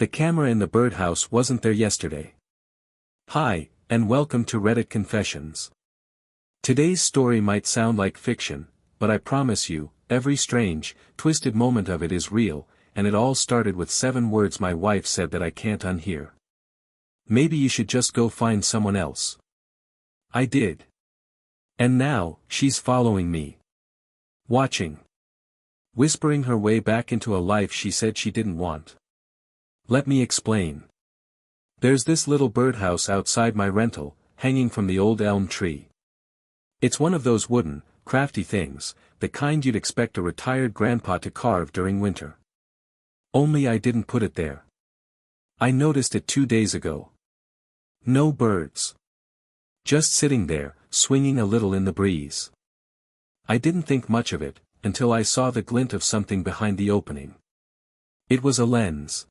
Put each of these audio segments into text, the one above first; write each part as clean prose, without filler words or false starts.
The camera in the birdhouse wasn't there yesterday. Hi, and welcome to Reddit Confessions. Today's story might sound like fiction, but I promise you, every strange, twisted moment of it is real, and it all started with 7 words my wife said that I can't unhear. Maybe you should just go find someone else. I did. And now, she's following me. Watching. Whispering her way back into a life she said she didn't want. Let me explain. There's this little birdhouse outside my rental, hanging from the old elm tree. It's one of those wooden, crafty things, the kind you'd expect a retired grandpa to carve during winter. Only I didn't put it there. I noticed it 2 days ago. No birds. Just sitting there, swinging a little in the breeze. I didn't think much of it, until I saw the glint of something behind the opening. It was a lens.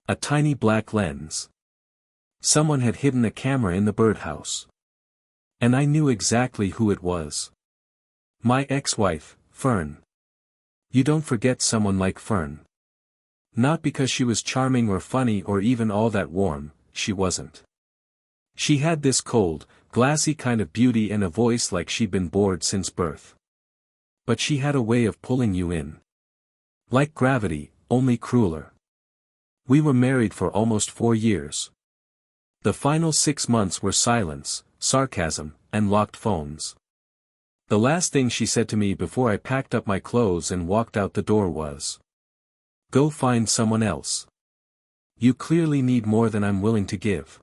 A tiny black lens. Someone had hidden a camera in the birdhouse. And I knew exactly who it was. My ex-wife, Fern. You don't forget someone like Fern. Not because she was charming or funny or even all that warm, she wasn't. She had this cold, glassy kind of beauty and a voice like she'd been bored since birth. But she had a way of pulling you in. Like gravity, only crueler. We were married for almost 4 years. The final 6 months were silence, sarcasm, and locked phones. The last thing she said to me before I packed up my clothes and walked out the door was, "Go find someone else. You clearly need more than I'm willing to give."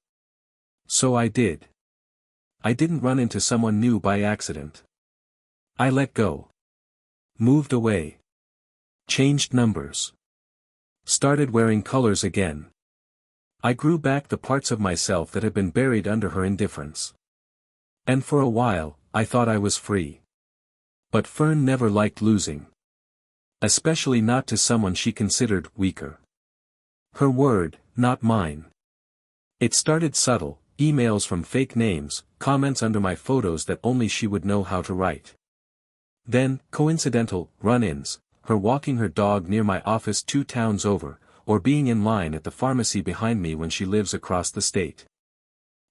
So I did. I didn't run into someone new by accident. I let go. Moved away. Changed numbers. Started wearing colors again. I grew back the parts of myself that had been buried under her indifference. And for a while, I thought I was free. But Fern never liked losing. Especially not to someone she considered weaker. Her word, not mine. It started subtle, emails from fake names, comments under my photos that only she would know how to write. Then, coincidental, run-ins, her walking her dog near my office 2 towns over, or being in line at the pharmacy behind me when she lives across the state.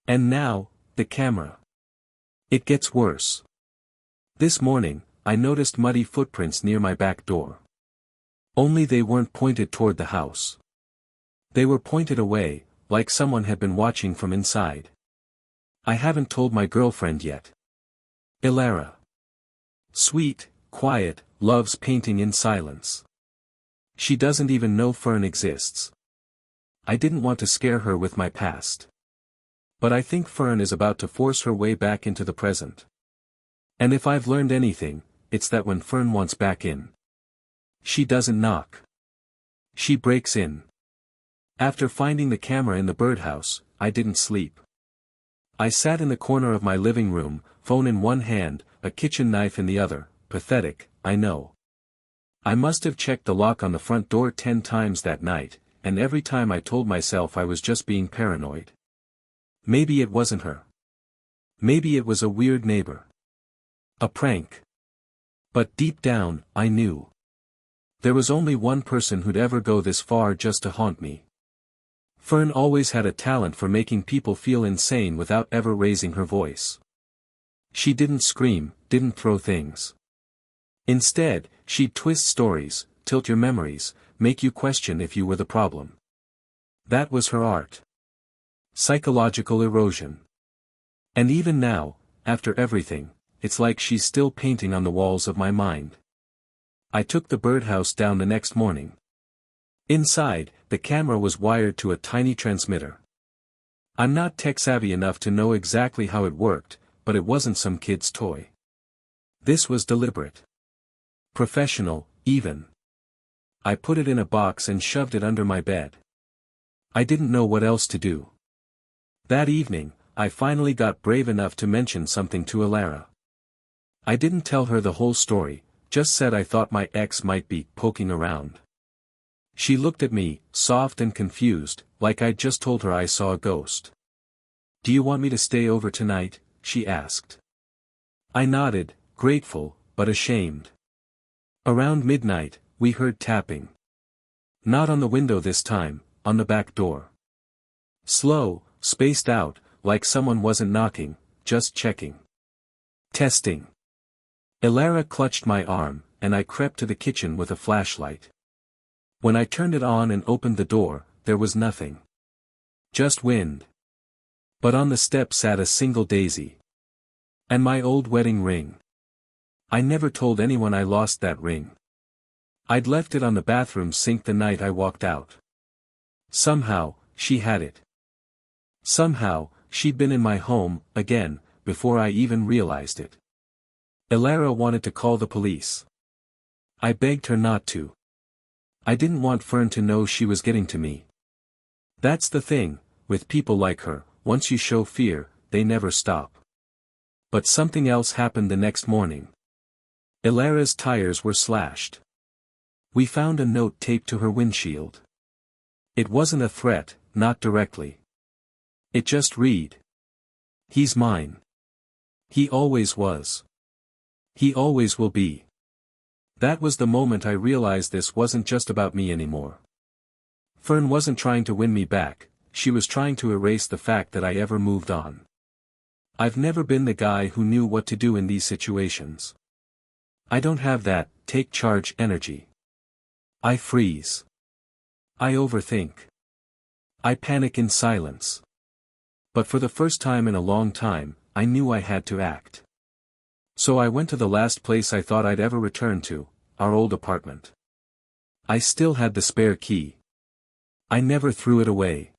And now, the camera. It gets worse. This morning, I noticed muddy footprints near my back door. Only they weren't pointed toward the house. They were pointed away, like someone had been watching from inside. I haven't told my girlfriend yet. Ilara. Sweet, quiet, loves painting in silence. She doesn't even know Fern exists. I didn't want to scare her with my past. But I think Fern is about to force her way back into the present. And if I've learned anything, it's that when Fern wants back in, she doesn't knock. She breaks in. After finding the camera in the birdhouse, I didn't sleep. I sat in the corner of my living room, phone in one hand, a kitchen knife in the other. Pathetic, I know. I must have checked the lock on the front door 10 times that night, and every time I told myself I was just being paranoid. Maybe it wasn't her. Maybe it was a weird neighbor. A prank. But deep down, I knew. There was only one person who'd ever go this far just to haunt me. Fern always had a talent for making people feel insane without ever raising her voice. She didn't scream, didn't throw things. Instead, she'd twist stories, tilt your memories, make you question if you were the problem. That was her art. Psychological erosion. And even now, after everything, it's like she's still painting on the walls of my mind. I took the birdhouse down the next morning. Inside, the camera was wired to a tiny transmitter. I'm not tech-savvy enough to know exactly how it worked, but it wasn't some kid's toy. This was deliberate. Professional, even. I put it in a box and shoved it under my bed. I didn't know what else to do. That evening, I finally got brave enough to mention something to Ilara. I didn't tell her the whole story, just said I thought my ex might be poking around. She looked at me, soft and confused, like I'd just told her I saw a ghost. "Do you want me to stay over tonight?" she asked. I nodded, grateful, but ashamed. Around midnight, we heard tapping. Not on the window this time, on the back door. Slow, spaced out, like someone wasn't knocking, just checking. Testing. Elara clutched my arm, and I crept to the kitchen with a flashlight. When I turned it on and opened the door, there was nothing. Just wind. But on the step sat a single daisy. And my old wedding ring. I never told anyone I lost that ring. I'd left it on the bathroom sink the night I walked out. Somehow, she had it. Somehow, she'd been in my home, again, before I even realized it. Elara wanted to call the police. I begged her not to. I didn't want Fern to know she was getting to me. That's the thing, with people like her, once you show fear, they never stop. But something else happened the next morning. Elara's tires were slashed. We found a note taped to her windshield. It wasn't a threat, not directly. It just read. He's mine. He always was. He always will be. That was the moment I realized this wasn't just about me anymore. Fern wasn't trying to win me back, she was trying to erase the fact that I ever moved on. I've never been the guy who knew what to do in these situations. I don't have that take charge energy. I freeze. I overthink. I panic in silence. But for the first time in a long time, I knew I had to act. So I went to the last place I thought I'd ever return to, our old apartment. I still had the spare key. I never threw it away.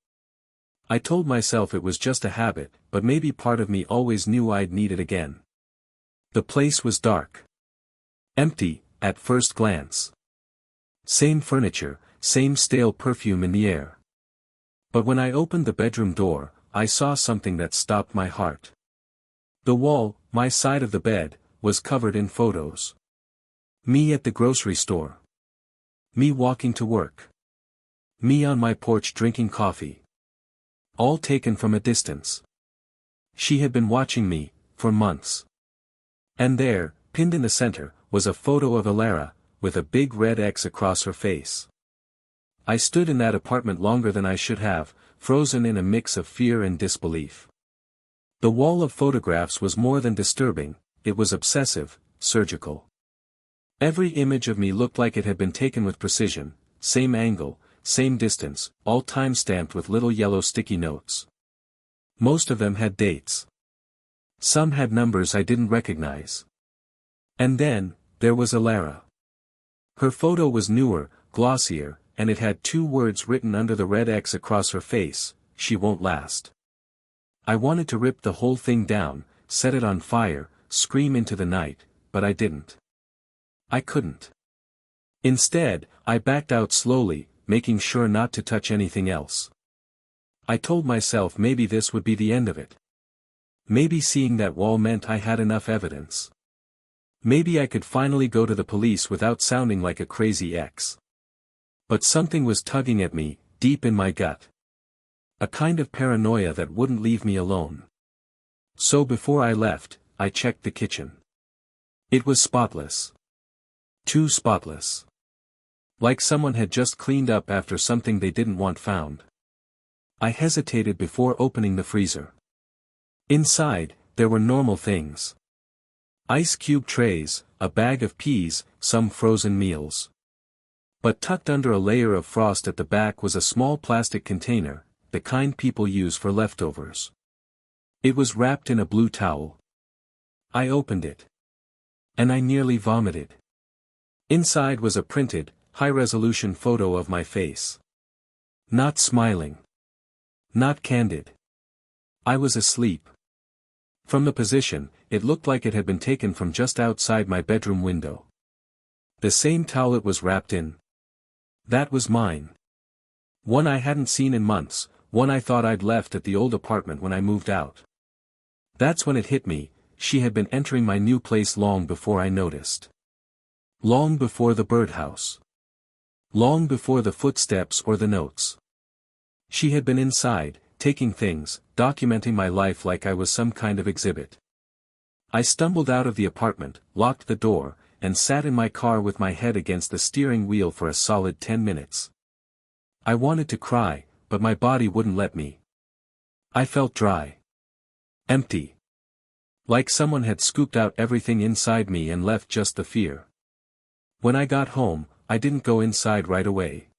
I told myself it was just a habit, but maybe part of me always knew I'd need it again. The place was dark. Empty, at first glance. Same furniture, same stale perfume in the air. But when I opened the bedroom door, I saw something that stopped my heart. The wall, my side of the bed, was covered in photos. Me at the grocery store. Me walking to work. Me on my porch drinking coffee. All taken from a distance. She had been watching me, for months. And there, pinned in the center, was a photo of Elara, with a big red X across her face. I stood in that apartment longer than I should have, frozen in a mix of fear and disbelief. The wall of photographs was more than disturbing, it was obsessive, surgical. Every image of me looked like it had been taken with precision, same angle, same distance, all time-stamped with little yellow sticky notes. Most of them had dates. Some had numbers I didn't recognize. And then, there was Elara. Her photo was newer, glossier, and it had 2 words written under the red X across her face, "She won't last." I wanted to rip the whole thing down, set it on fire, scream into the night, but I didn't. I couldn't. Instead, I backed out slowly, making sure not to touch anything else. I told myself maybe this would be the end of it. Maybe seeing that wall meant I had enough evidence. Maybe I could finally go to the police without sounding like a crazy ex. But something was tugging at me, deep in my gut. A kind of paranoia that wouldn't leave me alone. So before I left, I checked the kitchen. It was spotless. Too spotless. Like someone had just cleaned up after something they didn't want found. I hesitated before opening the freezer. Inside, there were normal things. Ice cube trays, a bag of peas, some frozen meals. But tucked under a layer of frost at the back was a small plastic container, the kind people use for leftovers. It was wrapped in a blue towel. I opened it. And I nearly vomited. Inside was a printed, high-resolution photo of my face. Not smiling. Not candid. I was asleep. From the position, it looked like it had been taken from just outside my bedroom window. The same towel it was wrapped in. That was mine. One I hadn't seen in months, one I thought I'd left at the old apartment when I moved out. That's when it hit me, she had been entering my new place long before I noticed. Long before the birdhouse. Long before the footsteps or the notes. She had been inside, taking things, documenting my life like I was some kind of exhibit. I stumbled out of the apartment, locked the door, and sat in my car with my head against the steering wheel for a solid 10 minutes. I wanted to cry, but my body wouldn't let me. I felt dry. Empty. Like someone had scooped out everything inside me and left just the fear. When I got home, I didn't go inside right away.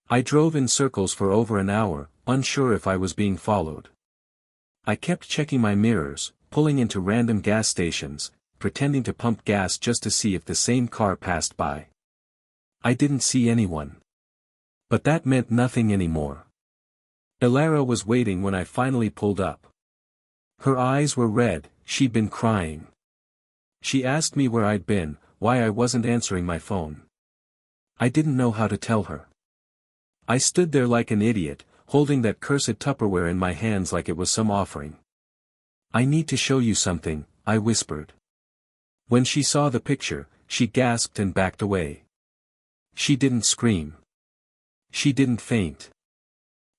I drove in circles for over an hour, unsure if I was being followed. I kept checking my mirrors, pulling into random gas stations, pretending to pump gas just to see if the same car passed by. I didn't see anyone. But that meant nothing anymore. Elara was waiting when I finally pulled up. Her eyes were red, she'd been crying. She asked me where I'd been, why I wasn't answering my phone. I didn't know how to tell her. I stood there like an idiot, holding that cursed Tupperware in my hands like it was some offering. "I need to show you something," I whispered. When she saw the picture, she gasped and backed away. She didn't scream. She didn't faint.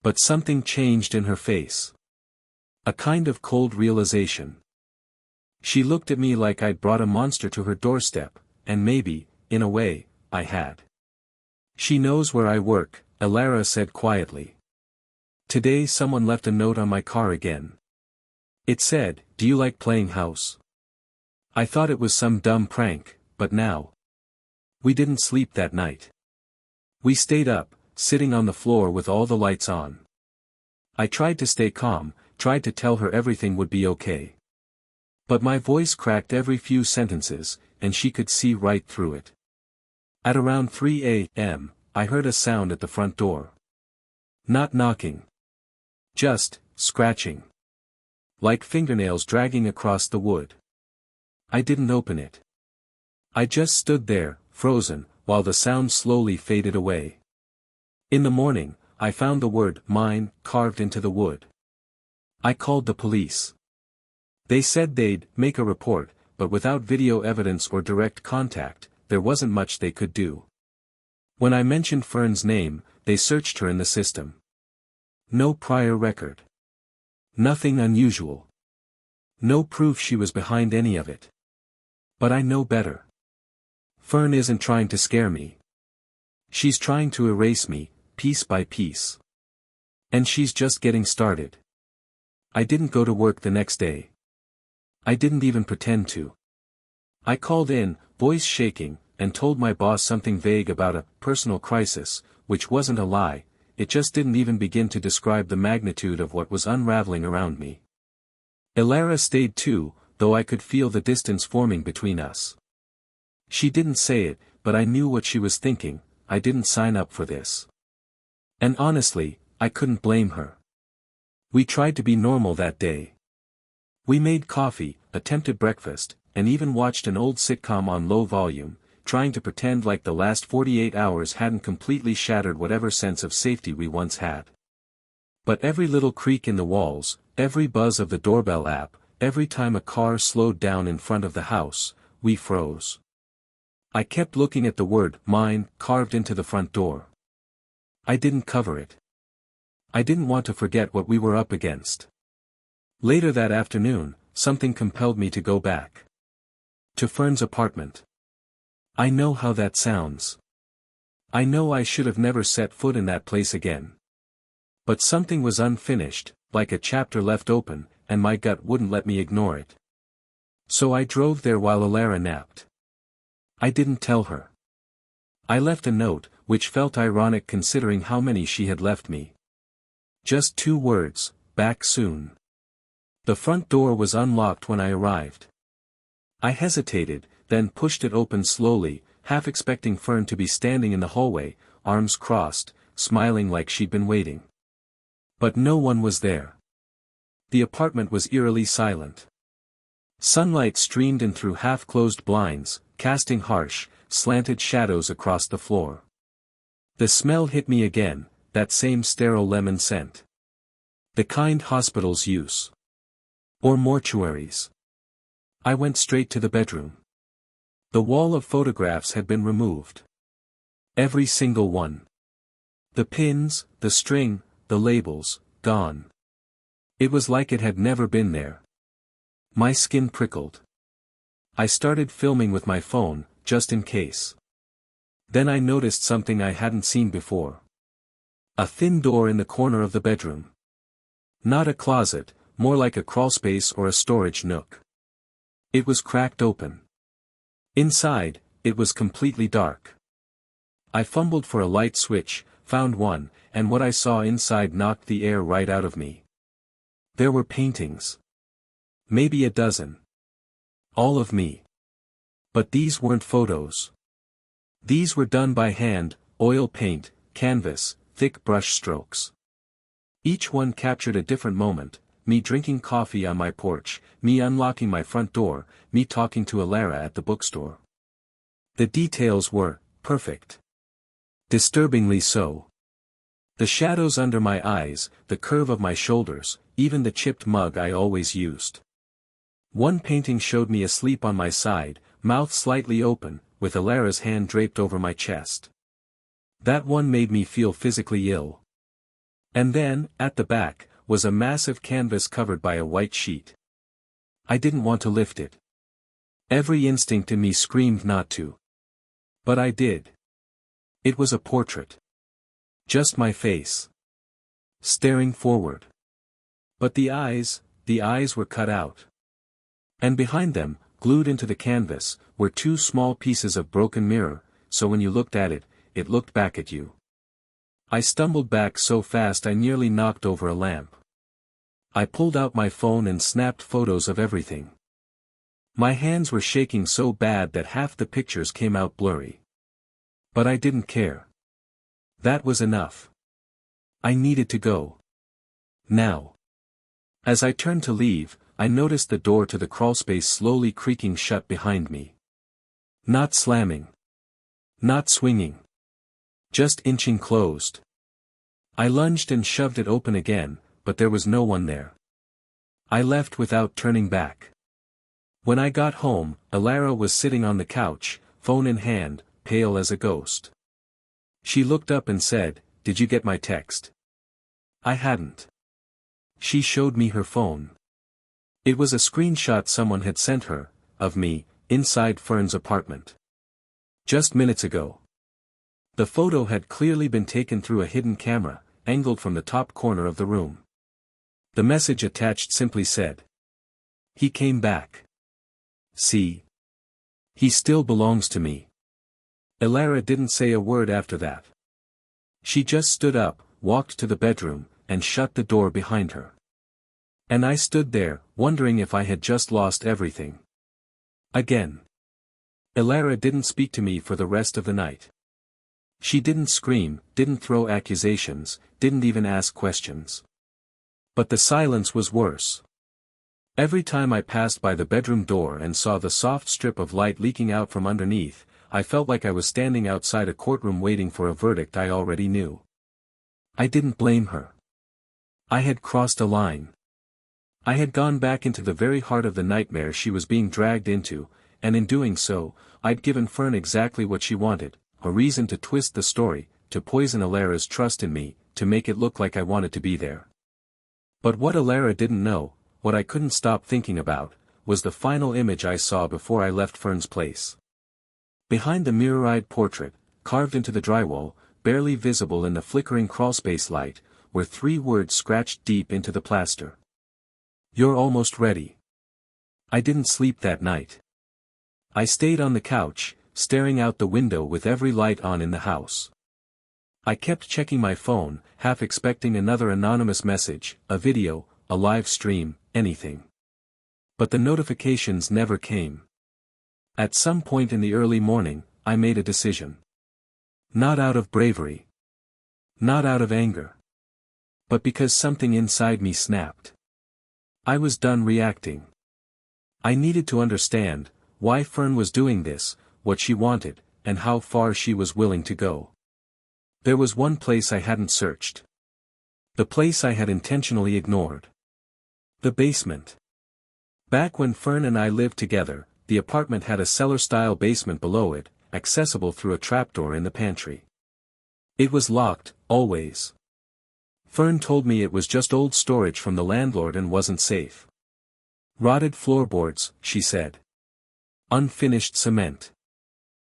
But something changed in her face. A kind of cold realization. She looked at me like I'd brought a monster to her doorstep, and maybe, in a way, I had. "She knows where I work," Elara said quietly. "Today someone left a note on my car again. It said, 'Do you like playing house?' I thought it was some dumb prank, but now. We didn't sleep that night. We stayed up, sitting on the floor with all the lights on. I tried to stay calm, tried to tell her everything would be okay. But my voice cracked every few sentences, and she could see right through it. At around 3 a.m., I heard a sound at the front door. Not knocking. Just scratching. Like fingernails dragging across the wood. I didn't open it. I just stood there, frozen, while the sound slowly faded away. In the morning, I found the word "mine" carved into the wood. I called the police. They said they'd make a report, but without video evidence or direct contact, there wasn't much they could do. When I mentioned Fern's name, they searched her in the system. No prior record. Nothing unusual. No proof she was behind any of it. But I know better. Fern isn't trying to scare me. She's trying to erase me, piece by piece. And she's just getting started. I didn't go to work the next day. I didn't even pretend to. I called in, voice shaking, and told my boss something vague about a personal crisis, which wasn't a lie, it just didn't even begin to describe the magnitude of what was unraveling around me. Elara stayed too, though I could feel the distance forming between us. She didn't say it, but I knew what she was thinking. I didn't sign up for this. And honestly, I couldn't blame her. We tried to be normal that day. We made coffee, attempted breakfast, and even watched an old sitcom on low volume, trying to pretend like the last 48 hours hadn't completely shattered whatever sense of safety we once had. But every little creak in the walls, every buzz of the doorbell app, every time a car slowed down in front of the house, we froze. I kept looking at the word "mine" carved into the front door. I didn't cover it. I didn't want to forget what we were up against. Later that afternoon, something compelled me to go back. To Fern's apartment. I know how that sounds. I know I should have never set foot in that place again. But something was unfinished, like a chapter left open, and my gut wouldn't let me ignore it. So I drove there while Elara napped. I didn't tell her. I left a note, which felt ironic considering how many she had left me. Just 2 words, "back soon." The front door was unlocked when I arrived. I hesitated, then pushed it open slowly, half expecting Fern to be standing in the hallway, arms crossed, smiling like she'd been waiting. But no one was there. The apartment was eerily silent. Sunlight streamed in through half-closed blinds, casting harsh, slanted shadows across the floor. The smell hit me again, that same sterile lemon scent. The kind hospitals use. Or mortuaries. I went straight to the bedroom. The wall of photographs had been removed. Every single one. The pins, the string, the labels, gone. It was like it had never been there. My skin prickled. I started filming with my phone, just in case. Then I noticed something I hadn't seen before. A thin door in the corner of the bedroom. Not a closet, more like a crawlspace or a storage nook. It was cracked open. Inside, it was completely dark. I fumbled for a light switch, found one, and what I saw inside knocked the air right out of me. There were paintings. Maybe a dozen. All of me. But these weren't photos. These were done by hand, oil paint, canvas, thick brush strokes. Each one captured a different moment, me drinking coffee on my porch, me unlocking my front door, me talking to Alara at the bookstore. The details were perfect. Disturbingly so. The shadows under my eyes, the curve of my shoulders, even the chipped mug I always used. One painting showed me asleep on my side, mouth slightly open, with Alara's hand draped over my chest. That one made me feel physically ill. And then, at the back, was a massive canvas covered by a white sheet. I didn't want to lift it. Every instinct in me screamed not to. But I did. It was a portrait. Just my face. Staring forward. But the eyes were cut out. And behind them, glued into the canvas, were two small pieces of broken mirror, so when you looked at it, it looked back at you. I stumbled back so fast I nearly knocked over a lamp. I pulled out my phone and snapped photos of everything. My hands were shaking so bad that half the pictures came out blurry. But I didn't care. That was enough. I needed to go. Now. As I turned to leave, I noticed the door to the crawlspace slowly creaking shut behind me. Not slamming. Not swinging. Just inching closed. I lunged and shoved it open again, but there was no one there. I left without turning back. When I got home, Alara was sitting on the couch, phone in hand, pale as a ghost. She looked up and said, "Did you get my text?" I hadn't. She showed me her phone. It was a screenshot someone had sent her, of me, inside Fern's apartment. Just minutes ago. The photo had clearly been taken through a hidden camera, angled from the top corner of the room. The message attached simply said, "He came back. See? He still belongs to me." Alara didn't say a word after that. She just stood up, walked to the bedroom, and shut the door behind her. And I stood there, wondering if I had just lost everything. Again. Alara didn't speak to me for the rest of the night. She didn't scream, didn't throw accusations, didn't even ask questions. But the silence was worse. Every time I passed by the bedroom door and saw the soft strip of light leaking out from underneath, I felt like I was standing outside a courtroom waiting for a verdict I already knew. I didn't blame her. I had crossed a line. I had gone back into the very heart of the nightmare she was being dragged into, and in doing so, I'd given Fern exactly what she wanted, a reason to twist the story, to poison Alara's trust in me, to make it look like I wanted to be there. But what Alara didn't know, what I couldn't stop thinking about, was the final image I saw before I left Fern's place. Behind the mirror-eyed portrait, carved into the drywall, barely visible in the flickering crawlspace light, were 3 words scratched deep into the plaster. "You're almost ready." I didn't sleep that night. I stayed on the couch, staring out the window with every light on in the house. I kept checking my phone, half expecting another anonymous message, a video, a live stream, anything. But the notifications never came. At some point in the early morning, I made a decision. Not out of bravery. Not out of anger. But because something inside me snapped. I was done reacting. I needed to understand why Fern was doing this, what she wanted, and how far she was willing to go. There was one place I hadn't searched. The place I had intentionally ignored. The basement. Back when Fern and I lived together, the apartment had a cellar-style basement below it, accessible through a trapdoor in the pantry. It was locked, always. Fern told me it was just old storage from the landlord and wasn't safe. Rotted floorboards, she said. Unfinished cement.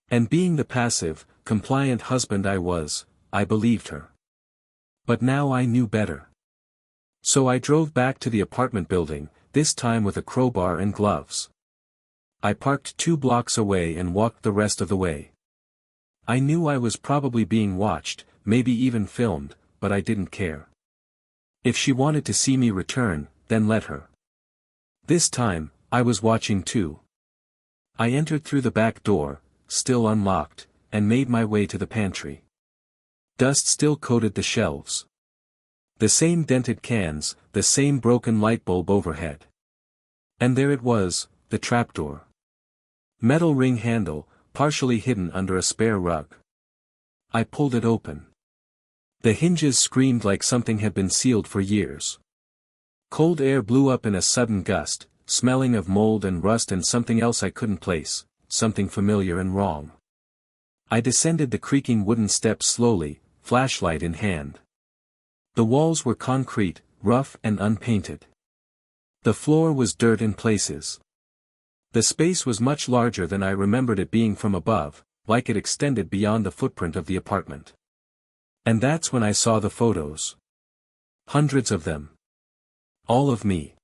And being the passive, compliant husband I was, I believed her. But now I knew better. So I drove back to the apartment building, this time with a crowbar and gloves. I parked 2 blocks away and walked the rest of the way. I knew I was probably being watched, maybe even filmed, but I didn't care. If she wanted to see me return, then let her. This time, I was watching too. I entered through the back door, still unlocked, and made my way to the pantry. Dust still coated the shelves. The same dented cans, the same broken light bulb overhead. And there it was, the trapdoor. Metal ring handle, partially hidden under a spare rug. I pulled it open. The hinges screamed like something had been sealed for years. Cold air blew up in a sudden gust, smelling of mold and rust and something else I couldn't place, something familiar and wrong. I descended the creaking wooden steps slowly, flashlight in hand. The walls were concrete, rough and unpainted. The floor was dirt in places. The space was much larger than I remembered it being from above, like it extended beyond the footprint of the apartment. And that's when I saw the photos. Hundreds of them. All of me.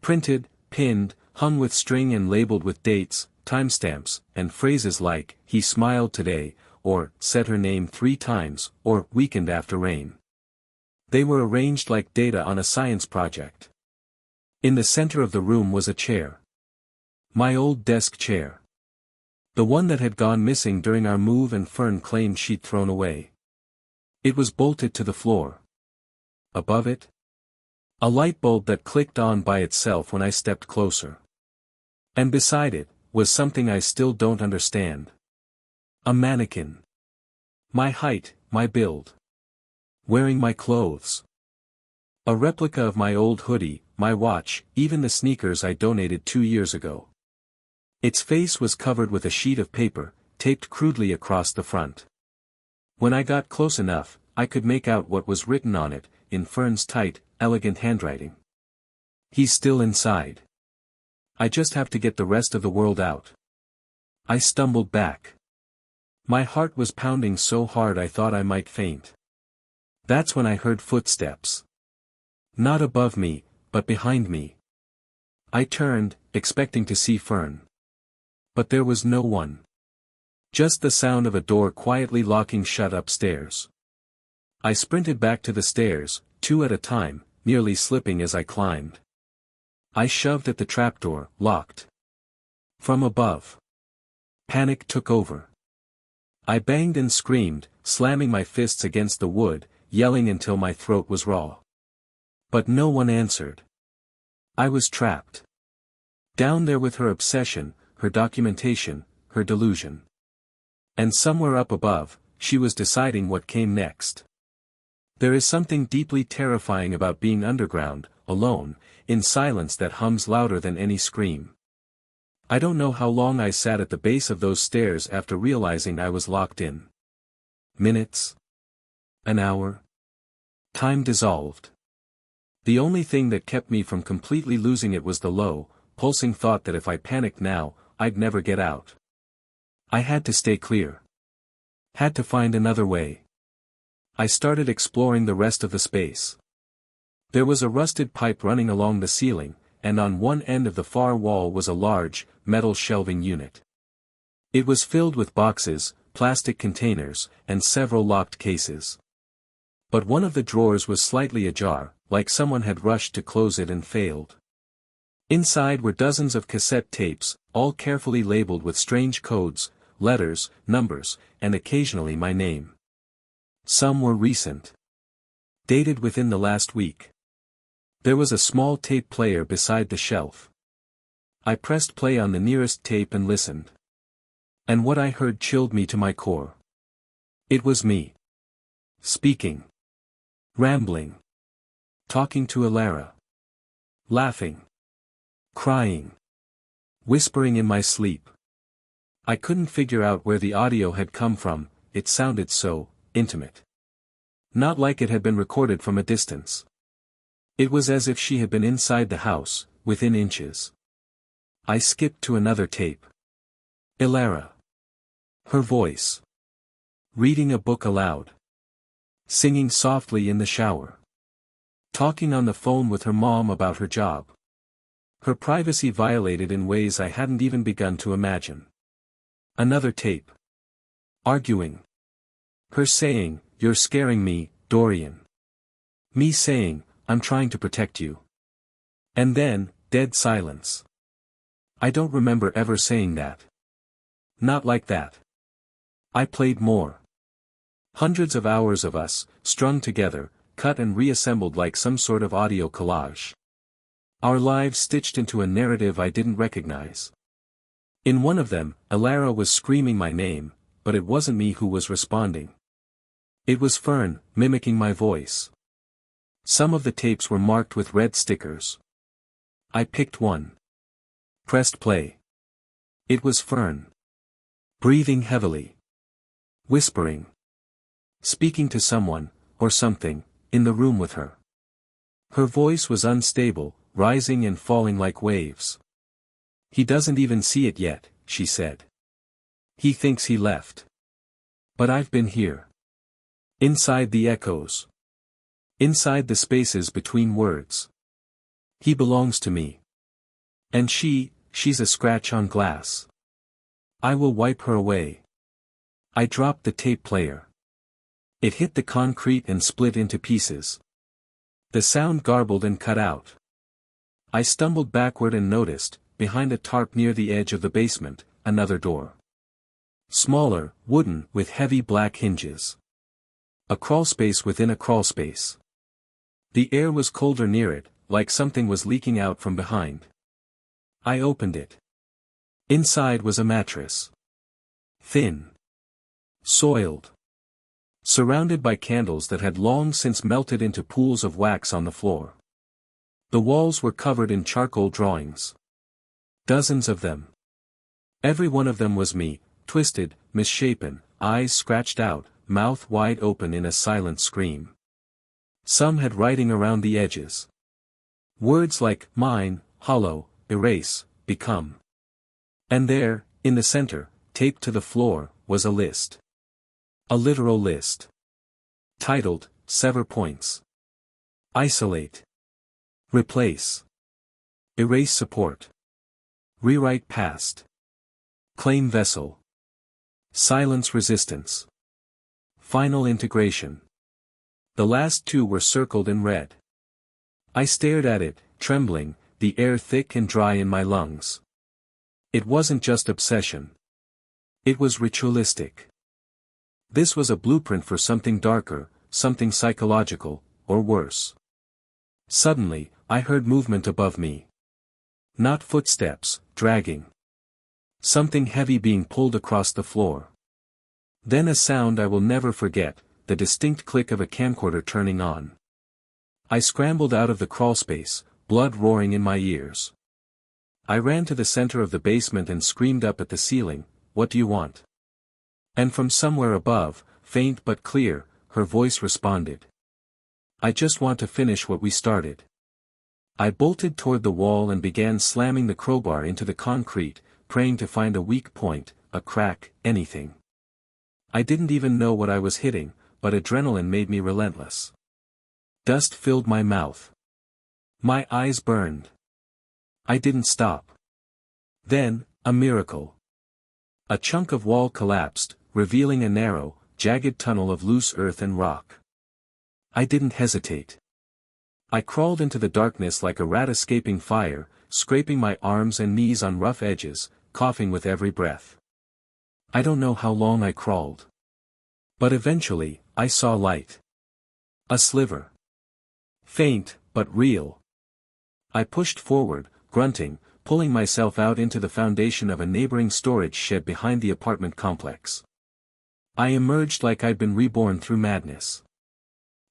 Printed, pinned, hung with string and labeled with dates, timestamps, and phrases like, "He smiled today," or, "Said her name 3 times," or, "Weekend after rain." They were arranged like data on a science project. In the center of the room was a chair. My old desk chair. The one that had gone missing during our move and Fern claimed she'd thrown away. It was bolted to the floor. Above it, a light bulb that clicked on by itself when I stepped closer. And beside it, was something I still don't understand. A mannequin. My height, my build. Wearing my clothes. A replica of my old hoodie, my watch, even the sneakers I donated 2 years ago. Its face was covered with a sheet of paper, taped crudely across the front. When I got close enough, I could make out what was written on it, in Fern's tight, elegant handwriting. "He's still inside. I just have to get the rest of the world out." I stumbled back. My heart was pounding so hard I thought I might faint. That's when I heard footsteps. Not above me, but behind me. I turned, expecting to see Fern. But there was no one. Just the sound of a door quietly locking shut upstairs. I sprinted back to the stairs, 2 at a time, nearly slipping as I climbed. I shoved at the trapdoor, locked. From above. Panic took over. I banged and screamed, slamming my fists against the wood, yelling until my throat was raw. But no one answered. I was trapped. Down there with her obsession, her documentation, her delusion. And somewhere up above, she was deciding what came next. There is something deeply terrifying about being underground, alone, in silence that hums louder than any scream. I don't know how long I sat at the base of those stairs after realizing I was locked in. Minutes? An hour? Time dissolved. The only thing that kept me from completely losing it was the low, pulsing thought that if I panicked now, I'd never get out. I had to stay clear. Had to find another way. I started exploring the rest of the space. There was a rusted pipe running along the ceiling, and on one end of the far wall was a large, metal shelving unit. It was filled with boxes, plastic containers, and several locked cases. But one of the drawers was slightly ajar, like someone had rushed to close it and failed. Inside were dozens of cassette tapes, all carefully labeled with strange codes, letters, numbers, and occasionally my name. Some were recent. Dated within the last week. There was a small tape player beside the shelf. I pressed play on the nearest tape and listened. And what I heard chilled me to my core. It was me. Speaking. Rambling. Talking to Alara. Laughing. Crying. Whispering in my sleep. I couldn't figure out where the audio had come from, it sounded so intimate. Not like it had been recorded from a distance. It was as if she had been inside the house, within inches. I skipped to another tape. Alara. Her voice. Reading a book aloud. Singing softly in the shower. Talking on the phone with her mom about her job. Her privacy violated in ways I hadn't even begun to imagine. Another tape. Arguing. Her saying, "You're scaring me, Dorian." Me saying, "I'm trying to protect you." And then, dead silence. I don't remember ever saying that. Not like that. I played more. Hundreds of hours of us, strung together, cut and reassembled like some sort of audio collage. Our lives stitched into a narrative I didn't recognize. In one of them, Alara was screaming my name, but it wasn't me who was responding. It was Fern, mimicking my voice. Some of the tapes were marked with red stickers. I picked one. Pressed play. It was Fern. Breathing heavily. Whispering. Speaking to someone, or something, in the room with her. Her voice was unstable, rising and falling like waves. "He doesn't even see it yet," she said. "He thinks he left. But I've been here. Inside the echoes. Inside the spaces between words. He belongs to me. And she's a scratch on glass. I will wipe her away." I dropped the tape player. It hit the concrete and split into pieces. The sound garbled and cut out. I stumbled backward and noticed, behind a tarp near the edge of the basement, another door. Smaller, wooden, with heavy black hinges. A crawlspace within a crawlspace. The air was colder near it, like something was leaking out from behind. I opened it. Inside was a mattress. Thin. Soiled. Surrounded by candles that had long since melted into pools of wax on the floor. The walls were covered in charcoal drawings. Dozens of them. Every one of them was me, twisted, misshapen, eyes scratched out, mouth wide open in a silent scream. Some had writing around the edges. Words like mine, hollow, erase, become. And there, in the center, taped to the floor, was a list. A literal list. Titled, Sever Points. Isolate. Replace. Erase support. Rewrite past. Claim vessel. Silence resistance. Final integration. The last two were circled in red. I stared at it, trembling, the air thick and dry in my lungs. It wasn't just obsession. It was ritualistic. This was a blueprint for something darker, something psychological, or worse. Suddenly, I heard movement above me. Not footsteps, dragging. Something heavy being pulled across the floor. Then a sound I will never forget, the distinct click of a camcorder turning on. I scrambled out of the crawlspace, blood roaring in my ears. I ran to the center of the basement and screamed up at the ceiling, "What do you want?" And from somewhere above, faint but clear, her voice responded. "I just want to finish what we started." I bolted toward the wall and began slamming the crowbar into the concrete, praying to find a weak point, a crack, anything. I didn't even know what I was hitting, but adrenaline made me relentless. Dust filled my mouth. My eyes burned. I didn't stop. Then, a miracle. A chunk of wall collapsed, revealing a narrow, jagged tunnel of loose earth and rock. I didn't hesitate. I crawled into the darkness like a rat escaping fire, scraping my arms and knees on rough edges, coughing with every breath. I don't know how long I crawled. But eventually, I saw light. A sliver. Faint, but real. I pushed forward, grunting, pulling myself out into the foundation of a neighboring storage shed behind the apartment complex. I emerged like I'd been reborn through madness.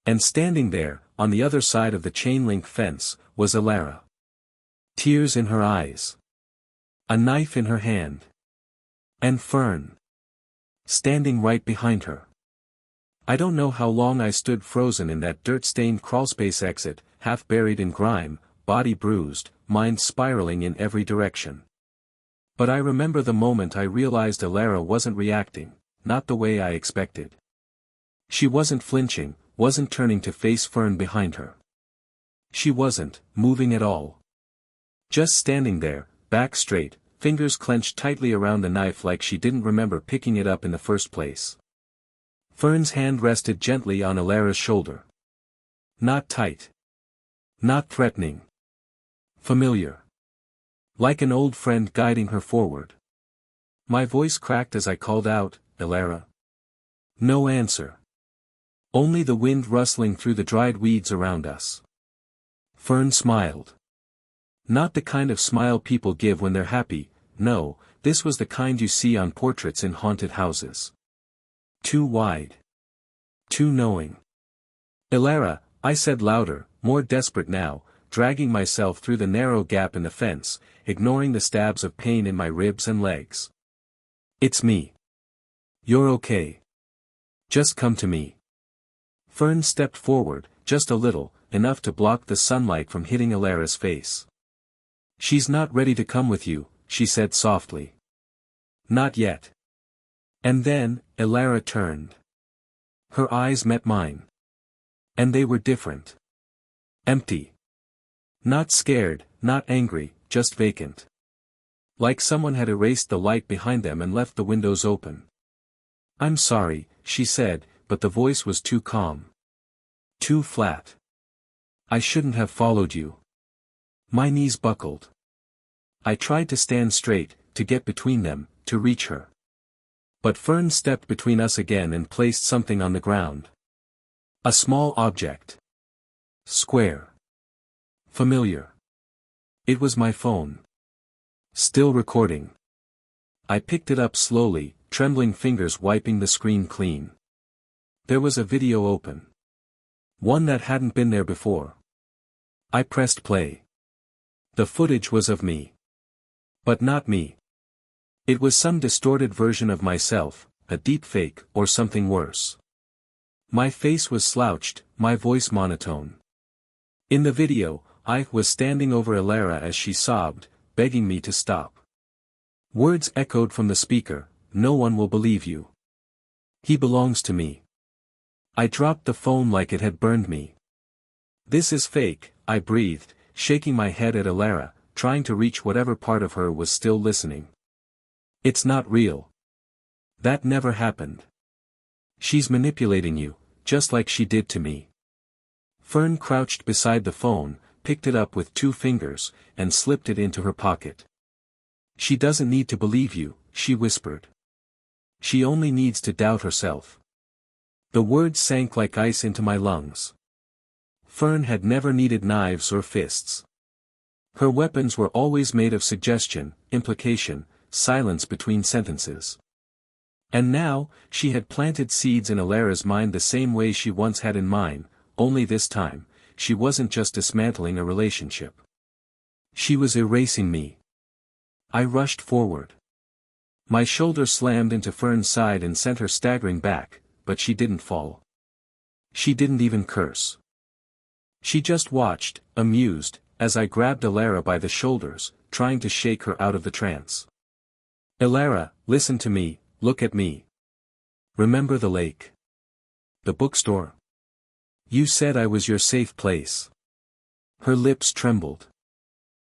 And standing there, on the other side of the chain-link fence, was Alara. Tears in her eyes. A knife in her hand. And Fern. Standing right behind her. I don't know how long I stood frozen in that dirt-stained crawlspace exit, half buried in grime, body bruised, mind spiraling in every direction. But I remember the moment I realized Alara wasn't reacting, not the way I expected. She wasn't flinching, wasn't turning to face Fern behind her. She wasn't moving at all. Just standing there, back straight, fingers clenched tightly around the knife like she didn't remember picking it up in the first place. Fern's hand rested gently on Alara's shoulder. Not tight. Not threatening. Familiar. Like an old friend guiding her forward. My voice cracked as I called out, "Alara." No answer. Only the wind rustling through the dried weeds around us. Fern smiled. Not the kind of smile people give when they're happy, no, this was the kind you see on portraits in haunted houses. Too wide. Too knowing. "Alara," I said louder, more desperate now, dragging myself through the narrow gap in the fence, ignoring the stabs of pain in my ribs and legs. "It's me. You're okay. Just come to me." Fern stepped forward, just a little, enough to block the sunlight from hitting Alara's face. "She's not ready to come with you," she said softly. "Not yet." And then, Alara turned. Her eyes met mine. And they were different. Empty. Not scared, not angry, just vacant. Like someone had erased the light behind them and left the windows open. "I'm sorry," she said, but the voice was too calm. Too flat. "I shouldn't have followed you." My knees buckled. I tried to stand straight, to get between them, to reach her. But Fern stepped between us again and placed something on the ground. A small object. Square. Familiar. It was my phone. Still recording. I picked it up slowly, trembling fingers wiping the screen clean. There was a video open. One that hadn't been there before. I pressed play. The footage was of me. But not me. It was some distorted version of myself, a deepfake or something worse. My face was slouched, my voice monotone. In the video, I was standing over Alara as she sobbed, begging me to stop. Words echoed from the speaker, "No one will believe you. He belongs to me." I dropped the phone like it had burned me. "This is fake," I breathed, shaking my head at Alara, trying to reach whatever part of her was still listening. "It's not real. That never happened. She's manipulating you, just like she did to me." Fern crouched beside the phone, picked it up with 2 fingers, and slipped it into her pocket. "She doesn't need to believe you," she whispered. "She only needs to doubt herself." The words sank like ice into my lungs. Fern had never needed knives or fists. Her weapons were always made of suggestion, implication, silence between sentences. And now, she had planted seeds in Alara's mind the same way she once had in mine, only this time, she wasn't just dismantling a relationship. She was erasing me. I rushed forward. My shoulder slammed into Fern's side and sent her staggering back, but she didn't fall. She didn't even curse. She just watched, amused, as I grabbed Alara by the shoulders, trying to shake her out of the trance. "Alara, listen to me, look at me. Remember the lake? The bookstore? You said I was your safe place." Her lips trembled.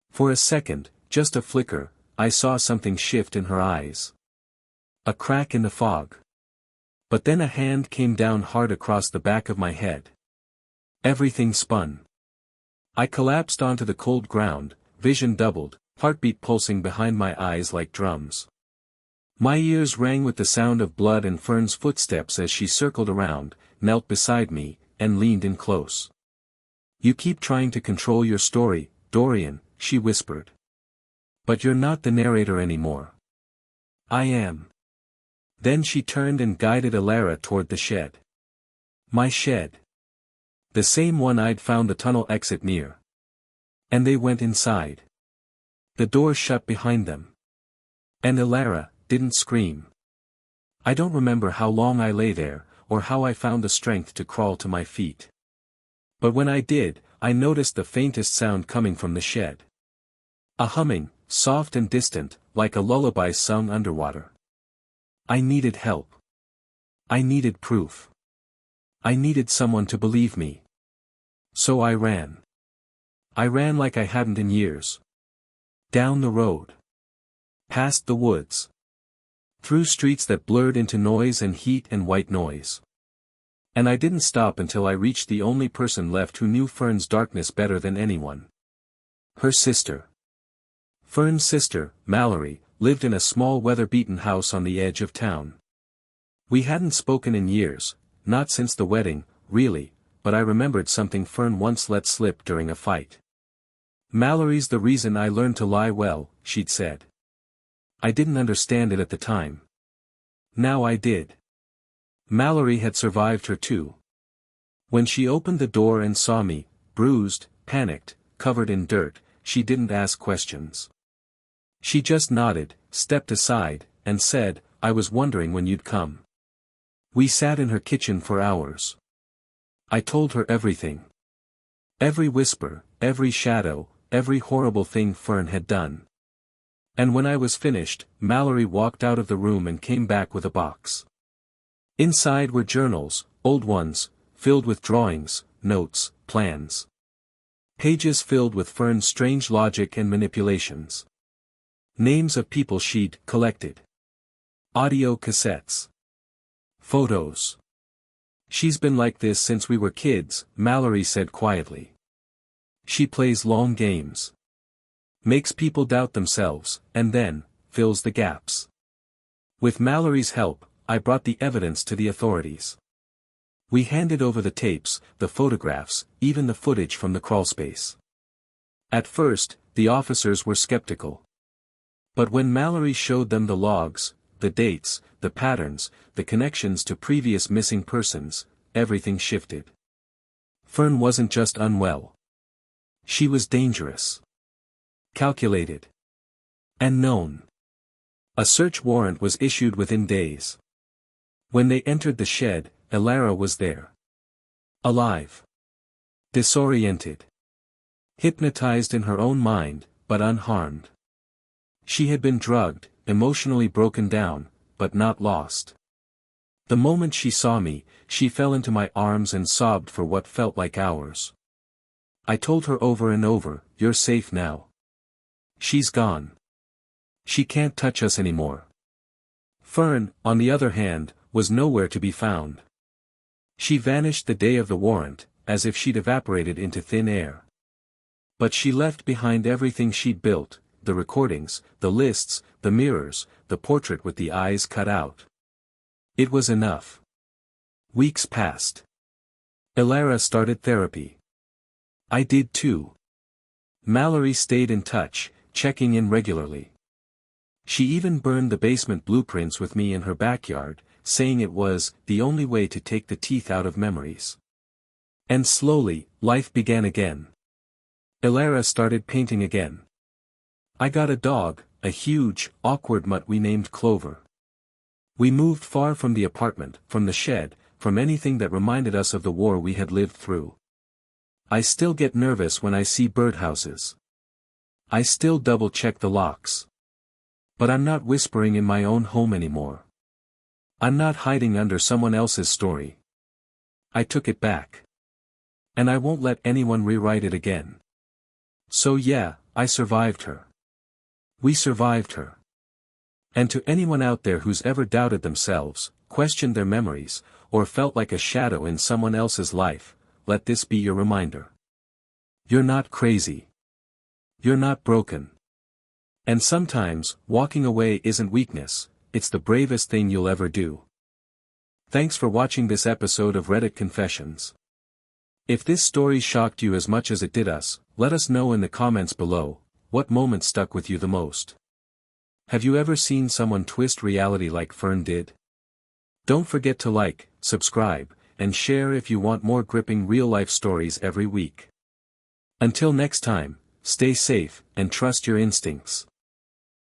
For a second, just a flicker, I saw something shift in her eyes. A crack in the fog. But then a hand came down hard across the back of my head. Everything spun. I collapsed onto the cold ground, vision doubled, heartbeat pulsing behind my eyes like drums. My ears rang with the sound of blood and Fern's footsteps as she circled around, knelt beside me, and leaned in close. "You keep trying to control your story, Dorian," she whispered. "But you're not the narrator anymore. I am." Then she turned and guided Alara toward the shed. My shed. The same one I'd found the tunnel exit near. And they went inside. The door shut behind them. And Alara didn't scream. I don't remember how long I lay there, or how I found the strength to crawl to my feet. But when I did, I noticed the faintest sound coming from the shed. A humming, soft and distant, like a lullaby sung underwater. I needed help. I needed proof. I needed someone to believe me. So I ran. I ran like I hadn't in years. Down the road. Past the woods. Through streets that blurred into noise and heat and white noise. And I didn't stop until I reached the only person left who knew Fern's darkness better than anyone. Her sister. Fern's sister, Mallory, lived in a small weather-beaten house on the edge of town. We hadn't spoken in years, not since the wedding, really, but I remembered something Fern once let slip during a fight. "Mallory's the reason I learned to lie well," she'd said. I didn't understand it at the time. Now I did. Mallory had survived her too. When she opened the door and saw me, bruised, panicked, covered in dirt, she didn't ask questions. She just nodded, stepped aside, and said, "I was wondering when you'd come." We sat in her kitchen for hours. I told her everything. Every whisper, every shadow, every horrible thing Fern had done. And when I was finished, Mallory walked out of the room and came back with a box. Inside were journals, old ones, filled with drawings, notes, plans. Pages filled with Fern's strange logic and manipulations. Names of people she'd collected. Audio cassettes. Photos. "She's been like this since we were kids," Mallory said quietly. "She plays long games. Makes people doubt themselves, and then, fills the gaps." With Mallory's help, I brought the evidence to the authorities. We handed over the tapes, the photographs, even the footage from the crawlspace. At first, the officers were skeptical. But when Mallory showed them the logs, the dates, the patterns, the connections to previous missing persons, everything shifted. Fern wasn't just unwell. She was dangerous. Calculated. And known. A search warrant was issued within days. When they entered the shed, Elara was there. Alive. Disoriented. Hypnotized in her own mind, but unharmed. She had been drugged, emotionally broken down, but not lost. The moment she saw me, she fell into my arms and sobbed for what felt like hours. I told her over and over, "You're safe now. She's gone. She can't touch us anymore." Fern, on the other hand, was nowhere to be found. She vanished the day of the warrant, as if she'd evaporated into thin air. But she left behind everything she'd built, the recordings, the lists, the mirrors, the portrait with the eyes cut out. It was enough. Weeks passed. Elara started therapy. I did too. Mallory stayed in touch, checking in regularly. She even burned the basement blueprints with me in her backyard, saying it was the only way to take the teeth out of memories. And slowly, life began again. Elara started painting again. I got a dog, a huge, awkward mutt we named Clover. We moved far from the apartment, from the shed, from anything that reminded us of the war we had lived through. I still get nervous when I see birdhouses. I still double-check the locks. But I'm not whispering in my own home anymore. I'm not hiding under someone else's story. I took it back. And I won't let anyone rewrite it again. So yeah, I survived her. We survived her. And to anyone out there who's ever doubted themselves, questioned their memories, or felt like a shadow in someone else's life, let this be your reminder. You're not crazy. You're not broken. And sometimes, walking away isn't weakness, it's the bravest thing you'll ever do. Thanks for watching this episode of Reddit Confessions. If this story shocked you as much as it did us, let us know in the comments below, what moment stuck with you the most. Have you ever seen someone twist reality like Fern did? Don't forget to like, subscribe, and share if you want more gripping real-life stories every week. Until next time, stay safe, and trust your instincts.